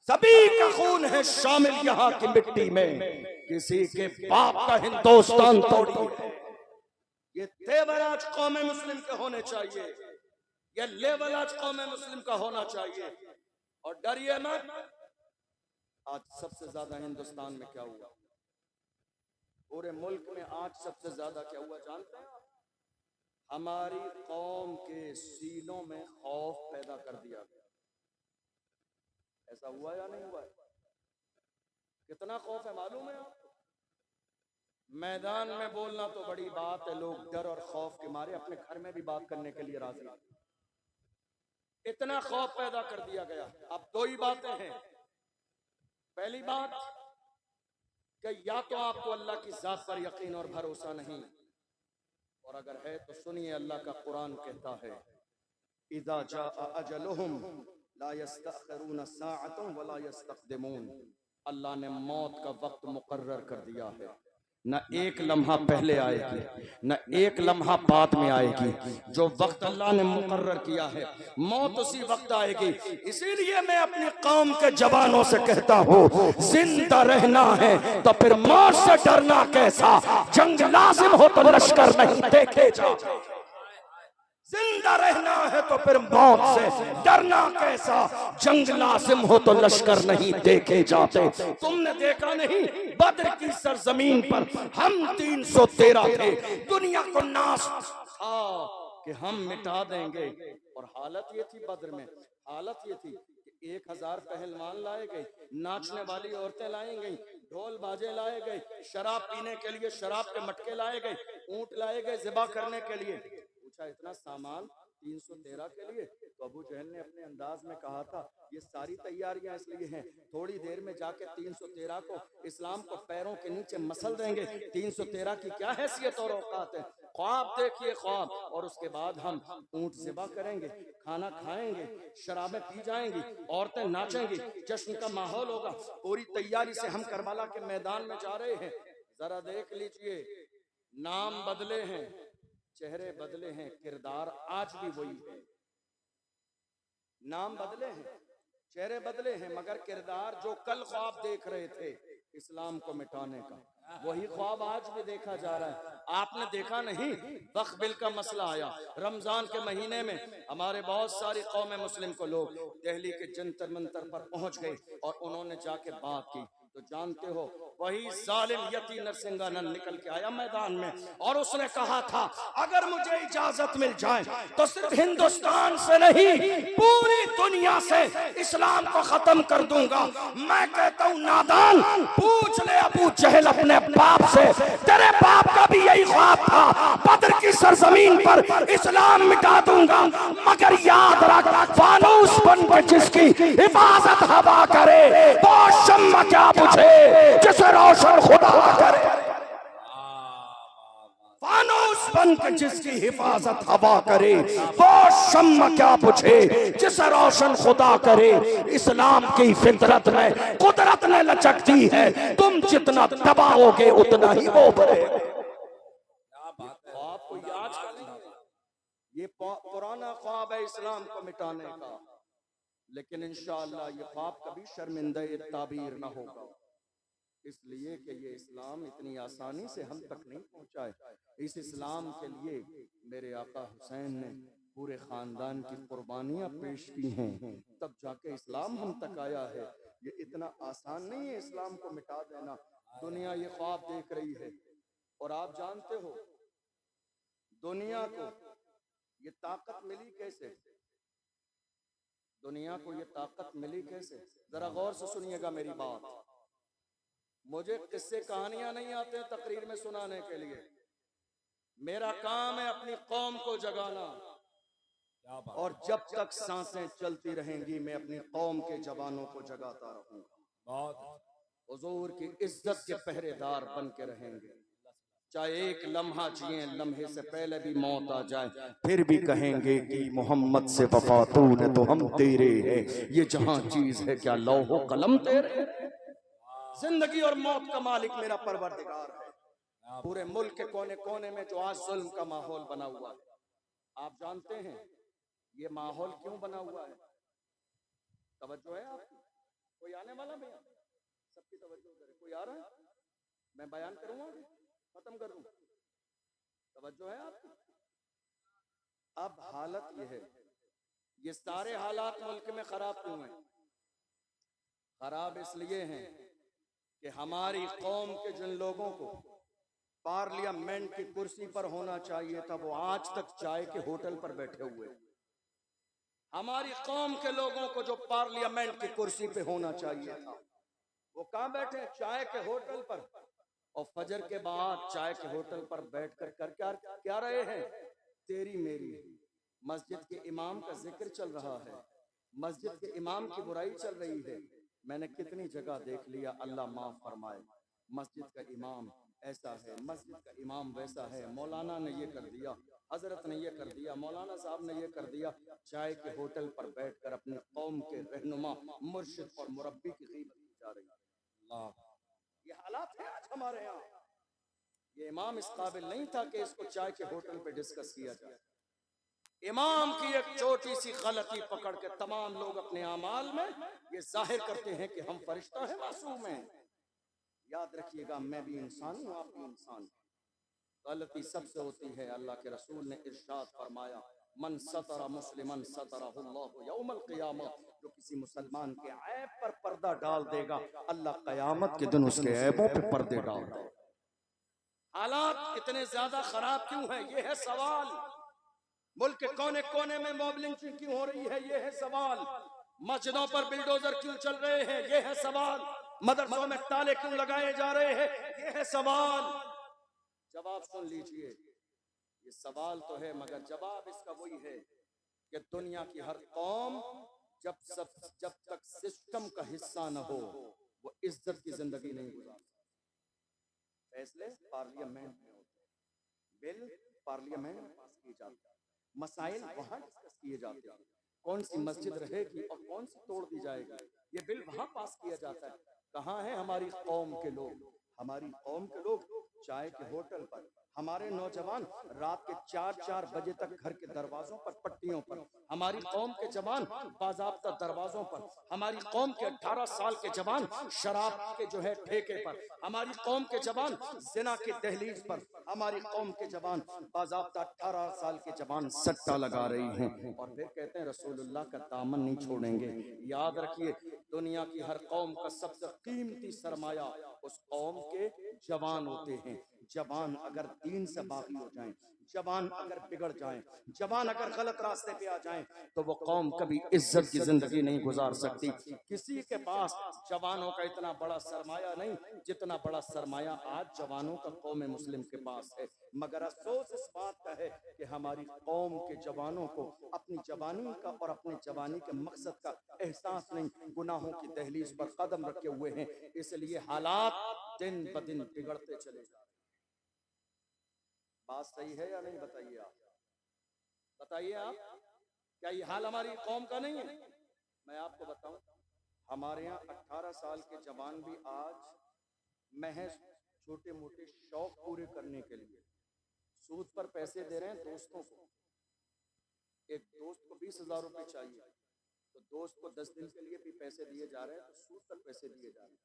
सभी का खून है शामिल यहाँ की मिट्टी में, किसी के बाप का हिंदुस्तान थोड़ी है। ये तेवर आज कौम मुस्लिम के होने चाहिए, ये लेवल आज कौम मुस्लिम का होना चाहिए। और डरिए मत। आज सबसे ज्यादा हिंदुस्तान में क्या हुआ, पूरे मुल्क में आज सबसे ज्यादा क्या हुआ जानते हैं आप? हमारी कौम के सीनों में खौफ पैदा कर दिया गया। ऐसा हुआ या नहीं हुआ? कितना खौफ है मालूम है आपको? मैदान में बोलना तो बड़ी बात है, लोग डर और खौफ के मारे अपने घर में भी बात करने के लिए राजी हैं। इतना खौफ पैदा कर दिया गया। अब दो ही बातें हैं। पहली बात कि या तो आपको अल्लाह की जात पर यकीन और भरोसा नहीं, और अगर है तो सुनिए, अल्लाह का कुरान कहता है इज़ा जाअ अजलुहुम ला यस्तअखिरून साअतन वला यस्तक़दिमून। अल्लाह ने मौत का वक्त मुकर्रर कर दिया है, न एक लम्हा पहले आएगी न एक लम्हा बाद में आएगी। जो वक्त अल्लाह ने मुकर्रर किया है मौत उसी वक्त आएगी। इसीलिए मैं अपनी कौम के जवानों से कहता हूँ, जिंदा रहना है तो फिर मौत से डरना कैसा, जंग लाजिम हो तो लश्कर नहीं देखे जा, जिंदा रहना है तो फिर मौत से डरना कैसा, जंग लाजिम हो तो लश्कर नहीं देखे जाते। तुमने देखा नहीं बद्र की सरजमीन पर हम 313 थे, दुनिया को नाश था कि हम मिटा देंगे, और हालत ये थी बद्र में, हालत ये थी कि 1000 पहलवान लाए गए, नाचने वाली औरतें लाई गई, ढोल बाजे लाए गए, शराब पीने के लिए शराब के मटके लाए गए, ऊंट लाए गए ज़िबा करने के लिए। पूछा इतना सामान 313 के लिए? तो अबू जहल ने अपने अंदाज में कहा था ये सारी तैयारियां इसलिए हैं, थोड़ी देर में जाके 313 को इस्लाम को पैरों के नीचे मसल देंगे। 313 की क्या हैसियत और औकात है। ख्वाब देखिए ख्वाब, और उसके बाद हम ऊंट ज़िबा करेंगे, खाना खाएंगे, शराबें पी जाएंगी, औरतें नाचेंगी, जश्न का माहौल होगा। पूरी तैयारी से हम करबला के मैदान में जा रहे हैं। जरा देख लीजिए, नाम बदले हैं, चेहरे बदले हैं, किरदार आज भी वही है। नाम बदले हैं, चेहरे बदले हैं, मगर किरदार जो कल ख्वाब देख रहे थे इस्लाम को मिटाने का, वही ख्वाब आज भी देखा जा रहा है। आपने देखा नहीं, वक्फ बिल का मसला आया, रमजान के महीने में हमारे बहुत सारी कौम मुस्लिम को लोग दिल्ली के जंतर मंतर पर पहुंच गए और उन्होंने जाके बात की। तो जानते हो वही जालिम यती नरसिंहानंद निकल के आया मैदान में, और उसने कहा था अगर मुझे इजाजत मिल जाए तो सिर्फ हिंदुस्तान से नहीं पूरी दुनिया से इस्लाम को खत्म कर दूंगा। मैं कहता हूँ नादान, पूछ ले अबू जहल अपने बाप से, तेरे बाप का भी यही ख्वाब था, बद्र की सरजमीन पर इस्लाम मिटा दूंगा, मगर याद रख फानूस बन के जिसकी हिफाजत हवा करे वो शम्मा क्या पूछे जिसे रोशन खुदा करे। फानूस बन के जिसकी हिफाजत हवा करे वो शम्मा क्या पूछे जिसे रोशन खुदा करे। इस्लाम की फितरत में कुदरत ने लचक दी है, तुम जितना दबाओगे उतना ही वो बढ़े। आपको याद करें, ये पुराना ख्वाब है इस्लाम को मिटाने का, लेकिन इंशाअल्लाह ये ख्वाब कभी शर्मिंदा ताबीर ना होगा, इसलिए कि ये इस्लाम इतनी आसानी से हम तक नहीं पहुंचा है। इस इस्लाम के लिए मेरे आका हुसैन ने पूरे खानदान की कुर्बानियां पेश की हैं, तब जाके इस्लाम हम तक आया है। ये इतना आसान नहीं है इस्लाम को मिटा देना। दुनिया ये ख्वाब देख रही है, और आप जानते हो दुनिया को ये ताकत मिली कैसे, दुनिया को ये ताकत मिली कैसे? जरा गौर से सुनिएगा मेरी बात। मुझे किस्से कहानियां नहीं आते हैं तकरीर में सुनाने के लिए, मेरा काम है अपनी कौम को जगाना, और जब तक सांसें चलती रहेंगी मैं अपनी कौम के जवानों को जगाता रहूंगा, हुजूर की इज्जत के पहरेदार बन के रहेंगे। चाहे एक लम्हा जिए, लम्हे से पहले भी मौत आ जाए, फिर भी कहेंगे कि मोहम्मद से वफा तूने तो हम तेरे हैं। ये जहां चीज है क्या लौहो कलम तेरे। जिंदगी और मौत का मालिक मेरा परवरदिगार है। पूरे मुल्क के कोने कोने में जो आज जुल्म का माहौल बना हुआ है, आप जानते हैं ये माहौल क्यों बना हुआ है? तवज्जो है आपकी? कोई आने वाला भैया? सबकी तवज्जो करे। कोई आ रहा है? मैं बयान करूंगा, खत्म कर दूं? तवज्जो है आपकी? अब हालत ये है, ये सारे हालात मुल्क में खराब क्यों हैं? खराब इसलिए हैं कि हमारी कौम के जिन लोगों को पार्लियामेंट की कुर्सी पर होना चाहिए था, वो आज तक चाय के होटल पर बैठे हुए। हमारी कौम के लोगों को जो पार्लियामेंट की कुर्सी पे होना चाहिए था, वो कहाँ बैठे? चाय के होटल पर। और फजर के बाद चाय के होटल पर बैठकर कर क्या रहे हैं? तेरी मेरी। मस्जिद के इमाम का जिक्र चल रहा है, मस्जिद के इमाम की बुराई चल रही है। मैंने कितनी जगह देख लिया, अल्लाह माफ फरमाए, मस्जिद का इमाम ऐसा है, मस्जिद का इमाम वैसा है, मौलाना ने ये कर दिया, हजरत ने ये कर दिया, मौलाना साहब ने ये कर दिया। चाय के होटल पर बैठकर अपनी कौम के रहनुमा, मुर्शिद और मुरब्बी की गीबत की जा रही है। ये हालात है आज हमारे यहाँ। ये इमाम इस काबिल नहीं था कि इसको चाय के होटल पे डिस्कस किया जाए। इमाम की एक छोटी सी गलती पकड़ के तमाम लोग अपने अमाल में ये जाहिर करते हैं कि हम फरिश्ता है, मासूम है। याद रखिएगा, मैं भी इंसान हूँ, आप भी इंसान। गलती सबसे होती है। अल्लाह के रसूल ने इरशाद फरमाया, मन सतरा मुस्लिमन सतरहुल्लाहु यौमल क़ियामा। जो किसी मुसलमान के ऐब पर पर्दा डाल देगा, अल्लाह क़यामत के दिन उसके ऐबों पे पर्दे डाल देगा। हालात इतने ज्यादा खराब क्यों हैं? ये है सवाल। मुल्क के कोने कोने में मॉब लिंचिंग क्यों हो रही है? ये है सवाल। मस्जिदों पर बिल्डोजर क्यों चल रहे हैं? ये है सवाल। मदरसों में ताले क्यों लगाए जा रहे हैं? ये है सवाल। जवाब सुन लीजिए, ये सवाल तो है, मगर जवाब इसका वही है कि दुनिया की हर कौम जब तक सिस्टम का हिस्सा न हो, वो इज्जत की जिंदगी नहीं गुजार सकती। फैसले पार्लियामेंट में होते हैं, बिल पार्लियामेंट में पास किए जाते हैं, मसाइल वहां डिस्कस किए जाते हैं। कौन सी मस्जिद रहेगी और कौन सी तोड़ दी जाएगी, ये बिल वहां पास किया जाता है। कहाँ है हमारी कौम के लोग? हमारी कौम के लोग चाय के होटल पर, हमारे नौजवान रात के 4-4 बजे तक घर के दरवाजों पर, पट्टियों पर, हमारी कौम के जवान बाज़ाब्ता दरवाजों पर, हमारी कौम के 18 साल के जवान शराब के जो है ठेके पर, हमारी कौम के जवान जिना की दहलीज पर, हमारी कौम के जवान बाज़ाब्ता 18 साल के जवान सट्टा लगा रही हैं और फिर कहते हैं रसूलुल्लाह का दामन नहीं छोड़ेंगे। याद रखिए, दुनिया की हर कौम का सबसे कीमती सरमाया उस कौम के जवान होते हैं। जवान अगर दीन से बागी हो जाएं, जवान अगर बिगड़ जाएं, जवान अगर गलत रास्ते पे आ जाएं, तो वो कौम कभी इज्जत की जिंदगी नहीं गुजार सकती। किसी के पास जवानों का इतना बड़ा सरमाया नहीं जितना बड़ा सरमाया आज जवानों का कौम मुस्लिम के पास है। मगर अफसोस इस बात का है कि हमारी कौम के जवानों को अपनी जवानी का और अपने जवानी के मकसद का एहसास नहीं, गुनाहों की दहलीज पर कदम रखे हुए हैं। इसलिए हालात दिन ब दिन बिगड़ते चले जा रहे हैं। बात सही है या नहीं? बताइए आप, बताइए आप, क्या ये हाल हमारी कौम का नहीं है? मैं आपको बताऊं, हमारे यहाँ 18 साल के जवान भी आज महज छोटे मोटे शौक पूरे करने के लिए सूद पर पैसे दे रहे हैं दोस्तों को। एक दोस्त को 20,000 रुपए चाहिए, तो दोस्त को 10 दिन के लिए भी पैसे दिए जा रहे हैं, तो सूद पर पैसे दिए जा रहे हैं।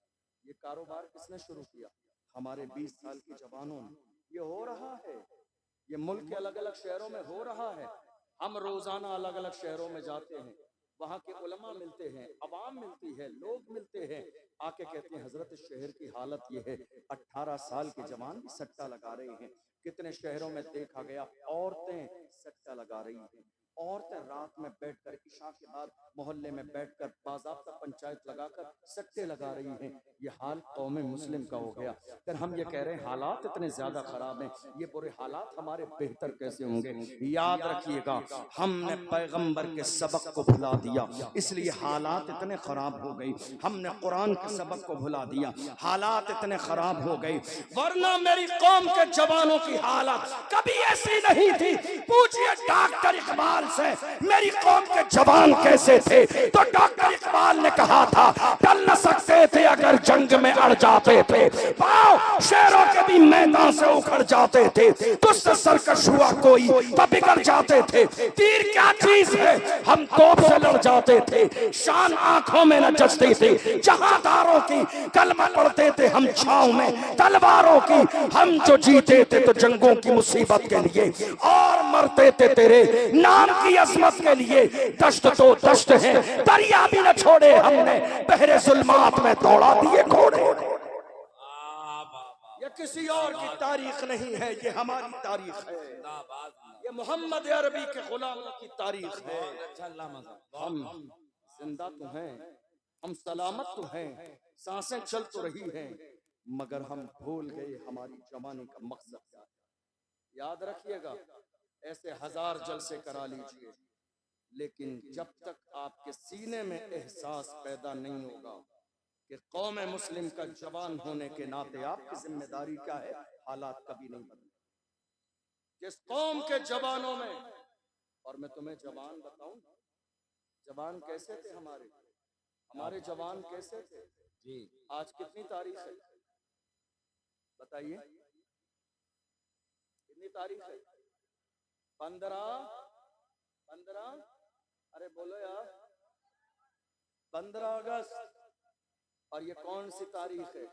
ये कारोबार किसने शुरू किया? हमारे 20 साल के जवानों ने। ये हो रहा है, ये मुल्क के अलग अलग शहरों में हो रहा है। हम रोजाना अलग अलग शहरों में जाते हैं, वहाँ के उलमा मिलते हैं, अवाम मिलती है, लोग मिलते हैं, आके कहते हैं हजरत इस शहर की हालत ये है, 18 साल के जवान भी सट्टा लगा रहे हैं। कितने शहरों में देखा गया औरतें सट्टा लगा रही हैं। औरतें रात में बैठकर इशा के बाद मोहल्ले में बैठकर बाज़ाब्ता पंचायत लगाकर सट्टे लगा रही हैं। ये हाल कौम मुस्लिम का हो गया। फिर हम ये कह रहे हैं हालात इतने ज्यादा खराब हैं, ये बुरे हालात हमारे बेहतर कैसे होंगे? याद रखिएगा, हमने पैगंबर के सबक को भुला दिया, इसलिए हालात इतने खराब हो गए। हमने कुरान के सबक को भुला दिया, हालात इतने खराब हो गए। वरना मेरी कौम के जवानों की हालत कभी ऐसी नहीं थी। पूछिए डॉक्टर इकबाल से, मेरी कौम के जवान कैसे थे? तो डॉक्टर इकबाल ने कहा था, टल न सकते थे अगर जंग में अड़ जाते थे। पाओ शेरों के भी मैदान से उखड़ जाते थे, तुझसे सरकश हुआ कोई तो बिगड़ जाते थे। तीर क्या चीज है, हम तोप से लड़ जाते थे, शान आंखों में न जचती थी। जहादारों की कलमा पढ़ते थे हम छांव में, तलवारों की हम जो जीते थे तो जंगों की मुसीबत के लिए, और मरते थे तेरे नाम की अजमत के लिए। दश्त तो दश्त है, दरिया भी न छोड़े हमने, बहरे जुल्मात में दौड़ा दिए घोड़े। ये किसी और की तारीख नहीं है, ये हमारी तारीख है। ये मोहम्मद अरबी के गुलामों की तारीख है। हम जिंदा तो हैं, हम सलामत तो हैं, सांसें चल तो रही हैं, मगर हम भूल गए हमारी जवानी का मकसद क्या है। याद रखिएगा, ऐसे हजार जलसे करा लीजिए, लेकिन जब तक आपके सीने में एहसास पैदा नहीं होगा कि कौम मुस्लिम का जवान होने के नाते आपकी जिम्मेदारी क्या है, हालात कभी नहीं बदले। जिस कौम के जवानों में, और मैं तुम्हें जवान बताऊं, जवान कैसे थे हमारे जवान कैसे थे जी? आज कितनी तारीख है बताइए, कितनी तारीख है? 15 अरे बोलो यार, 15 अगस्त। और ये कौन सी तारीख है?